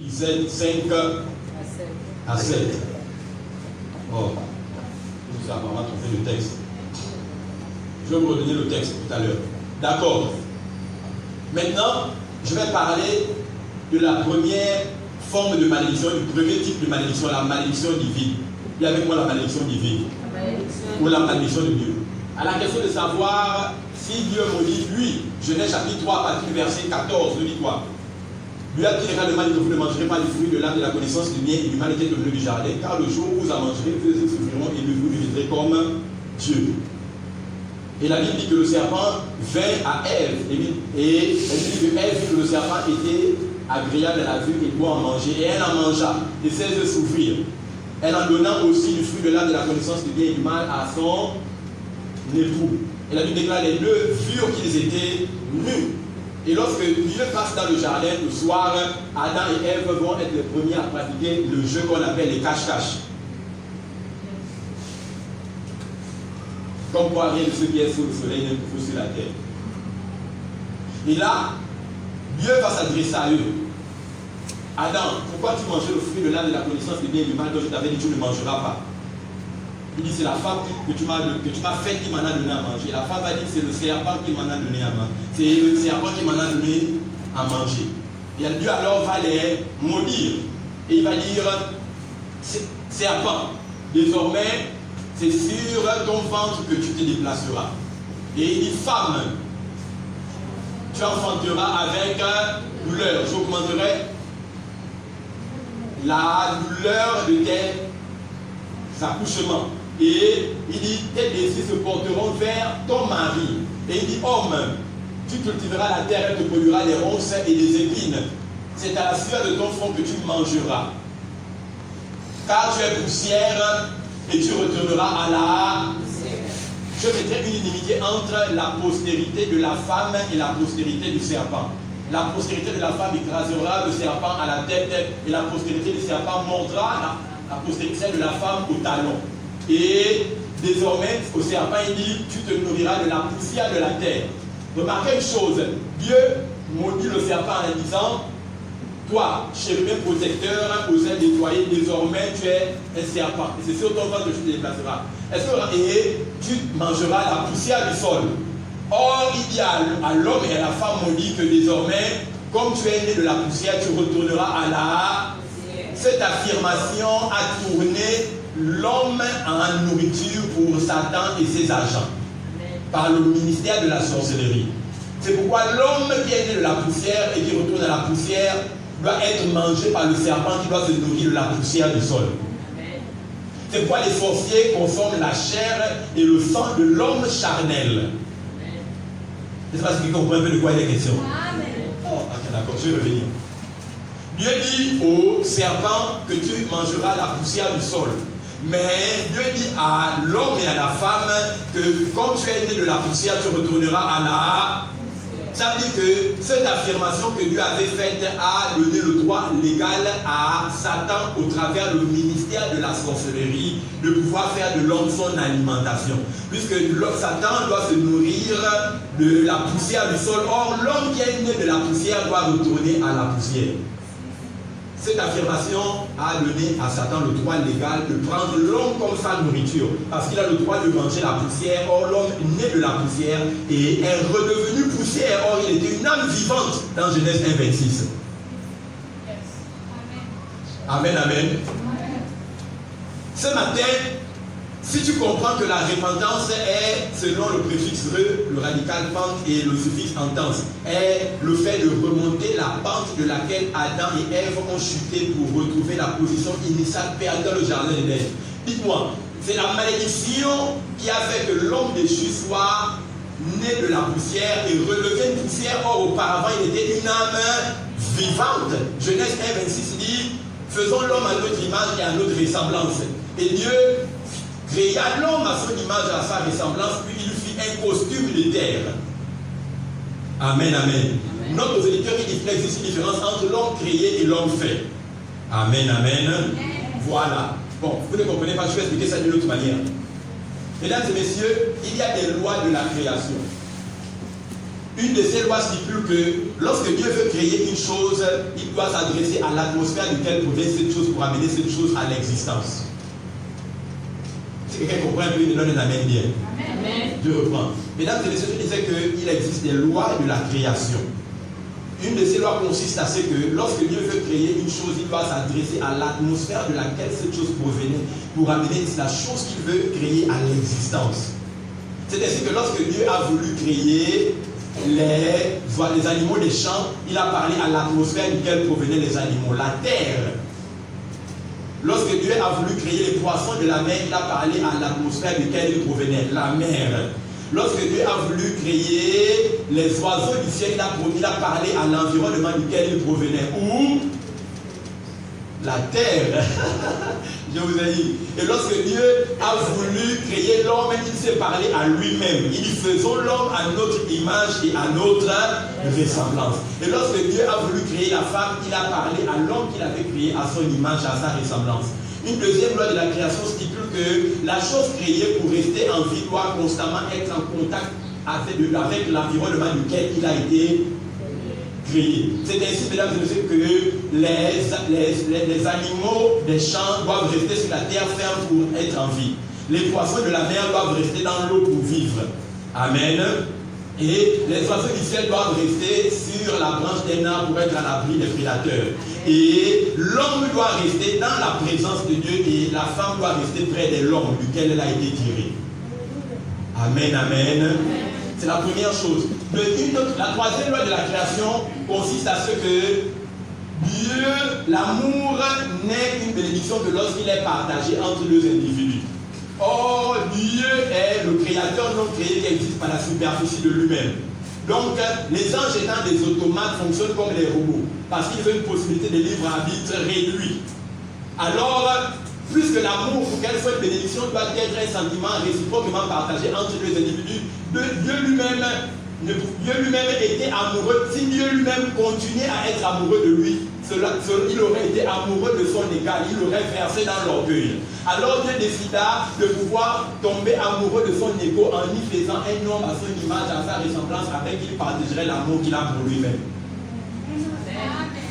Z 5 à 7. Oh, nous avons vraiment trouvé le texte. Je vais vous redonner le texte tout à l'heure. D'accord. Maintenant, je vais parler de la première forme de malédiction, du premier type de malédiction, la malédiction divine. Il y a avec moi la malédiction divine. Ou la malédiction de Dieu. À la question de savoir si Dieu maudit, lui, Genèse chapitre 3, à partir du verset 14, le dit quoi? Lui a dit également, vous ne mangerez pas du fruit de l'arbre de la connaissance du bien et du mal était au milieu du jardin, car le jour où vous en mangerez, vous souffriront et vous deviendrez comme Dieu. Et la Bible dit que le serpent vint à Ève, et elle dit que Ève vit que le serpent était agréable à la vue et doit en manger, et elle en mangea, et cesse de souffrir. Elle en donna aussi du fruit de l'arbre de la connaissance du bien et du mal à son époux. Et la Bible déclare les deux furent qu'ils étaient nus. Et lorsque Dieu passe dans le jardin le soir, Adam et Ève vont être les premiers à pratiquer le jeu qu'on appelle les cache-cache. Comme quoi rien de ce qui est sous le soleil n'est plus sur la terre. Et là, Dieu va s'adresser à eux. Adam, pourquoi tu mangeais le fruit de l'arbre de la connaissance du bien et du mal dont je t'avais dit tu ne mangeras pas? Il dit c'est la femme que tu m'as faite qui m'en a donné à manger. La femme va dire c'est le serpent qui m'en a donné à manger. C'est le serpent qui m'en a donné à manger. Et Dieu alors va les maudire. Et il va dire serpent, désormais c'est sur ton ventre que tu te déplaceras. Et il dit femme, tu enfanteras avec douleur. J'augmenterai la douleur de tes accouchements. Et il dit, tes désirs se porteront vers ton mari. Et il dit, homme, tu cultiveras la terre, elle te produira des ronces et des épines. C'est à la sueur de ton front que tu mangeras. Car tu es poussière et tu retourneras à la poussière. Je mettrai une inimité entre la postérité de la femme et la postérité du serpent. La postérité de la femme écrasera le serpent à la tête et la postérité du serpent mordra la postérité de la femme au talon. Et désormais, au serpent, il dit, tu te nourriras de la poussière de la terre. Remarquez une chose, Dieu maudit le serpent en disant, toi, chérubin protecteur, aux ailes nettoyées, désormais tu es un serpent. Et c'est sur ton ventre que tu te déplaceras. Et tu mangeras la poussière du sol. Or, il dit à l'homme et à la femme maudit que désormais, comme tu es né de la poussière, tu retourneras à la... Cette affirmation a tourné l'homme en nourriture pour Satan et ses agents. Par le ministère de la sorcellerie. C'est pourquoi l'homme qui est né de la poussière et qui retourne à la poussière doit être mangé par le serpent qui doit se nourrir de la poussière du sol. C'est pourquoi les sorciers consomment la chair et le sang de l'homme charnel. Je ne sais pas si vous comprenez un peu de quoi il est question. Oh, ok, d'accord, je vais revenir. Dieu dit au serpent que tu mangeras la poussière du sol. Mais Dieu dit à l'homme et à la femme que comme tu es né de la poussière, tu retourneras à la... Ça veut dire que cette affirmation que Dieu avait faite a donné le droit légal à Satan au travers du ministère de la sorcellerie de pouvoir faire de l'homme son alimentation. Puisque Satan doit se nourrir de la poussière du sol. Or, l'homme qui est né de la poussière doit retourner à la poussière. Cette affirmation a donné à Satan le droit légal de prendre l'homme comme sa nourriture. Parce qu'il a le droit de manger la poussière. Or, l'homme né de la poussière et est redevenu poussière. Or, il était une âme vivante dans Genèse 1, 26. Amen, amen. Amen. Ce matin, si tu comprends que la repentance est, selon le préfixe re, le radical pente et le suffixe entence, est le fait de remonter la pente de laquelle Adam et Ève ont chuté pour retrouver la position initiale perdue dans le jardin d'Éden. Dites-moi, c'est la malédiction qui a fait que l'homme déchu soit né de la poussière et relevé une poussière. Or, auparavant, il était une âme vivante. Genèse 1, 26 dit, faisons l'homme à notre image et à notre ressemblance. Et Dieu créa l'homme à son image et à sa ressemblance, puis il fit un costume de terre. Amen, amen. Notre éditeur, il existe une différence entre l'homme créé et l'homme fait. Amen, amen. Voilà. Bon, vous ne comprenez pas, je vais expliquer ça d'une autre manière. Mesdames et messieurs, il y a des lois de la création. Une de ces lois stipule que lorsque Dieu veut créer une chose, il doit s'adresser à l'atmosphère duquel provient cette chose pour amener cette chose à l'existence. Si quelqu'un comprend un peu, il me donne un amen bien. Amen. Je reprends. Mesdames et messieurs, je disais qu'il existe des lois de la création. Une de ces lois consiste à ce que lorsque Dieu veut créer une chose, il doit s'adresser à l'atmosphère de laquelle cette chose provenait pour amener la chose qu'il veut créer à l'existence. C'est ainsi que lorsque Dieu a voulu créer les animaux des champs, il a parlé à l'atmosphère duquel provenaient les animaux, la terre. Lorsque Dieu a voulu créer les poissons de la mer, il a parlé à l'atmosphère duquel ils provenaient, la mer. Lorsque Dieu a voulu créer les oiseaux du ciel, il a parlé à l'environnement duquel ils provenaient. Où? La terre. Je vous ai dit. Et lorsque Dieu a voulu créer l'homme, il s'est parlé à lui-même. Il dit, faisons l'homme à notre image et à notre ressemblance. Et lorsque Dieu a voulu créer la femme, il a parlé à l'homme qu'il avait créé à son image, à sa ressemblance. Une deuxième loi de la création stipule que la chose créée pour rester en vie doit constamment être en contact avec l'environnement duquel il a été créé. C'est ainsi, mesdames et messieurs, que les animaux des champs doivent rester sur la terre ferme pour être en vie. Les poissons de la mer doivent rester dans l'eau pour vivre. Amen. Et les oiseaux du ciel doivent rester sur la branche d'un arbre pour être à l'abri des prédateurs. Et l'homme doit rester dans la présence de Dieu et la femme doit rester près de l'homme duquel elle a été tirée. Amen, amen. C'est la première chose. La troisième loi de la création consiste à ce que Dieu, l'amour n'est qu'une bénédiction que lorsqu'il est partagé entre deux individus. Or, Dieu est le créateur non créé qui existe par la superficie de lui-même. Donc, les anges étant des automates fonctionnent comme des robots parce qu'ils ont une possibilité de libre arbitre réduit. Alors, plus que l'amour, pour qu'elle soit une bénédiction, doit être un sentiment réciproquement partagé entre deux individus. Dieu lui-même était amoureux. Si Dieu lui-même continuait à être amoureux de lui, il aurait été amoureux de son égal, il aurait versé dans l'orgueil. Alors Dieu décida de pouvoir tomber amoureux de son égo en y faisant un homme à son image, à sa ressemblance, avec qui il partagerait l'amour qu'il a pour lui-même.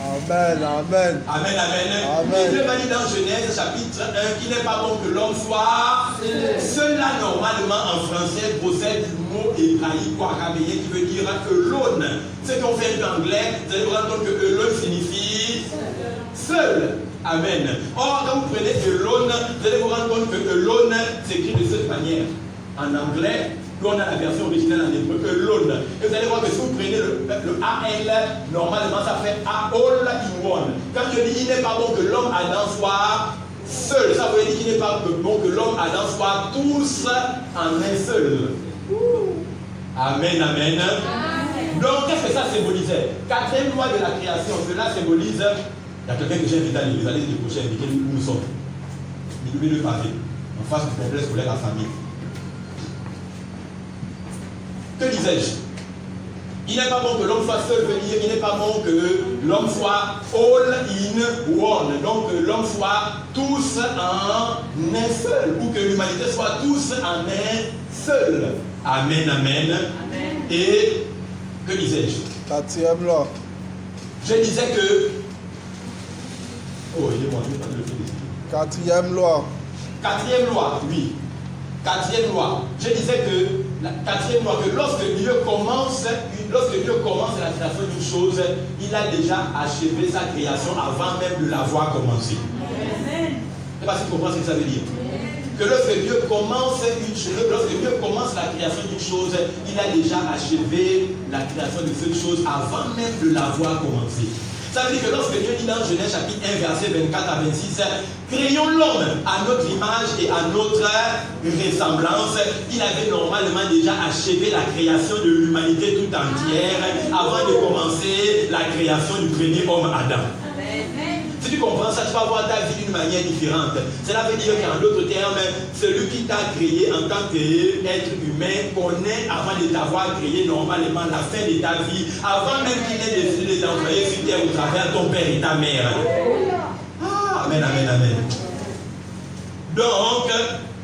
Amen, amen. Amen, amen. Amen. Dieu m'a dit dans Genèse chapitre 1 qu'il n'est pas bon que l'homme soit seul. Là, normalement, en français, possède du mot hébraïque ou araméen qui veut dire alone. Ce qu'on fait en anglais, vous allez vous rendre compte que alone signifie seul. Amen. Or, quand vous prenez alone, vous allez vous rendre compte que alone s'écrit de cette manière. En anglais, nous on a la version originale en hébreu, alone. Et vous allez voir que si vous prenez le AL, normalement ça fait all in one. Quand je dis il n'est pas bon que l'homme Adam soit seul, ça veut dire qu'il n'est pas bon que l'homme Adam soit tous en un seul. Amen, amen. Donc qu'est-ce que ça symbolisait? Quatrième loi de la création, cela symbolise. Il y a quelqu'un que j'ai invité à l'église, allez décrocher, indiquer où nous sommes. Il le pavé, en face du complexe scolaire à famille. Que disais-je? Il n'est pas bon que l'homme soit seul venir, il n'est pas bon que l'homme soit all in one, donc que l'homme soit tous en un seul, ou que l'humanité soit tous en un seul. Amen, amen. Amen. Et que disais-je? Quatrième loi. Je disais que... Oh, il est bon, je vais pas le faire. Quatrième loi. Quatrième loi, oui. Quatrième loi. Je disais que la quatrième loi, que lorsque Dieu commence la création d'une chose, il a déjà achevé sa création avant même de l'avoir commencée. Je ne sais pas si tu comprends ce que ça veut dire. Que lorsque Dieu commence la création d'une chose, il a déjà achevé la création de cette chose avant même de l'avoir commencée. Ça veut dire que lorsque Dieu dit dans Genèse chapitre 1, verset 24 à 26, créons l'homme à notre image et à notre ressemblance, il avait normalement déjà achevé la création de l'humanité tout entière avant de commencer la création du premier homme Adam. Si tu comprends ça, tu vas voir ta vie d'une manière différente. Cela veut dire qu'en d'autres termes, celui qui t'a créé en tant qu'être humain connaît avant de t'avoir créé normalement la fin de ta vie, avant même qu'il ait décidé de t'envoyer sur terre au travers ton père et ta mère. Ah, amen, amen, amen. Donc,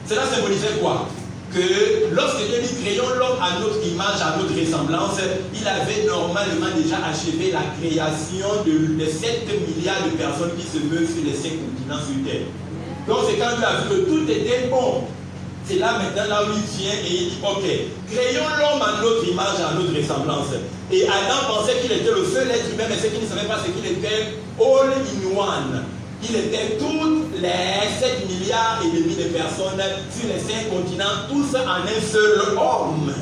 cela symbolisait quoi? que lorsque Dieu dit créons l'homme à notre image, à notre ressemblance, il avait normalement déjà achevé la création de 7 milliards de personnes qui se meuvent sur les 5 continents sur Terre. Donc c'est quand Dieu a vu que tout était bon. C'est là maintenant là où il vient et il dit ok, créons l'homme à notre image, à notre ressemblance. Et Adam pensait qu'il était le seul être humain, mais ce qu'il ne savait pas, c'est qu'il était all in one. Il était toutes les 7 milliards et demi de personnes sur les 5 continents, tous en un seul homme.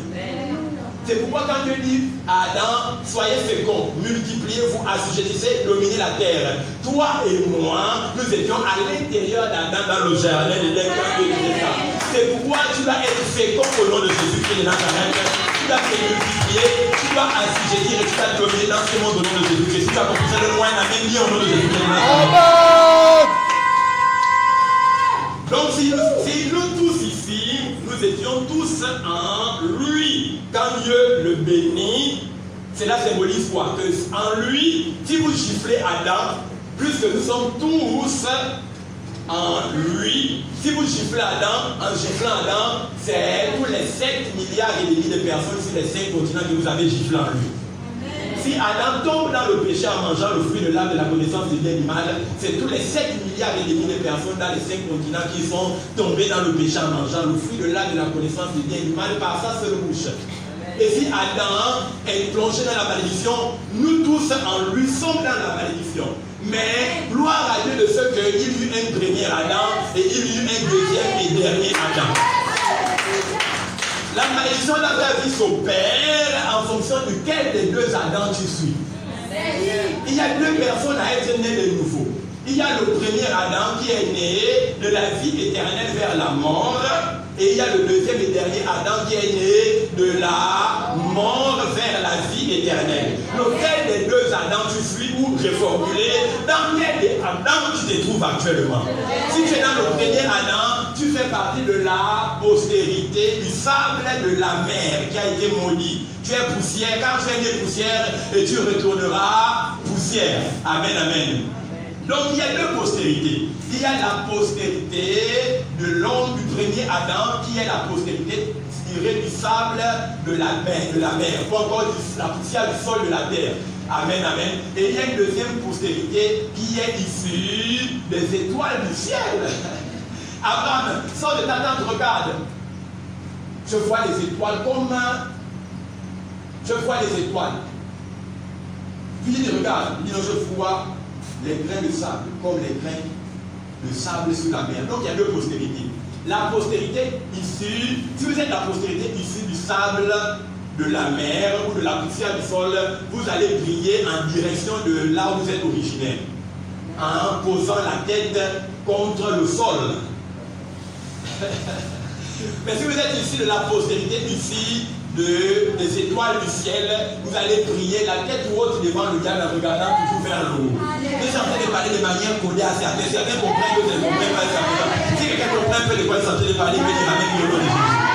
C'est pourquoi quand Dieu dit à Adam, soyez féconds, multipliez-vous, assujettissez, dominez la terre. Toi et moi, nous étions à l'intérieur d'Adam dans le jardin de l'Éden quand Dieu disait ça. C'est pourquoi tu dois être fécond au nom de Jésus qui est dans ta main. Tu dois te multiplier, tu dois assujettir et tu dois dominer dans ce monde au nom de Jésus. Tu dois commencer le loin, la même vie au nom de Jésus. Donc si nous tous ici, nous étions tous en lui, quand Dieu le bénit, cela symbolise quoi? Que en lui, si vous giflez Adam, puisque nous sommes tous en lui, si vous giflez Adam, en giflant Adam, c'est tous les 7 milliards et demi de personnes sur les 5 continents que vous avez giflé en lui. Si Adam tombe dans le péché en mangeant le fruit de l'arbre de la connaissance du bien et du mal, c'est tous les 7 milliards et demi de personnes dans les 5 continents qui sont tombées dans le péché en mangeant le fruit de l'arbre de la connaissance du bien et du mal par sa seule bouche. Et si Adam est plongé dans la malédiction, nous tous en lui sommes dans la malédiction. Mais gloire à Dieu de ce qu'il y eut un premier Adam et il y eut un deuxième et dernier Adam. La malédiction de la vie s'opère en fonction de quel des deux Adam tu suis. Il y a deux personnes à être nées de nouveau. Il y a le premier Adam qui est né de la vie éternelle vers la mort. Et il y a le deuxième et dernier Adam qui est né de la mort vers la vie éternelle. Lequel des deux Adam tu suis ou reformulé, dans quel des Adam tu te trouves actuellement? Si tu es dans le premier Adam, tu fais partie de la postérité du sable de la mer qui a été maudit. Tu es poussière, quand tu es né poussière, et tu retourneras poussière. Amen, amen. Donc il y a deux postérités. Il y a la postérité de l'homme du premier Adam qui est la postérité tirée du sable de la mer, ou encore la poussière du sol de la terre. Amen, amen. Et il y a une deuxième postérité qui est issue des étoiles du ciel. Abraham, sors de ta tente, regarde. Je vois les étoiles comme je vois les étoiles. Puis il dit, regarde, il dit, je vois les grains de sable, comme les grains de sable sur la mer. Donc il y a deux postérités. La postérité issue, si vous êtes la postérité issue du sable de la mer ou de la poussière du sol, vous allez briller en direction de là où vous êtes originaire, en posant la tête contre le sol. Mais si vous êtes ici de la postérité ici des étoiles du ciel, vous allez briller la tête haute devant le diable en regardant toujours vers le haut. Je suis en train de parler de manière codée à certains. Certains comprennent, d'autres ne comprennent pas. Si quelqu'un comprend un peu de quoi il est en train de parler, il peut dire Amen au nom de Jésus.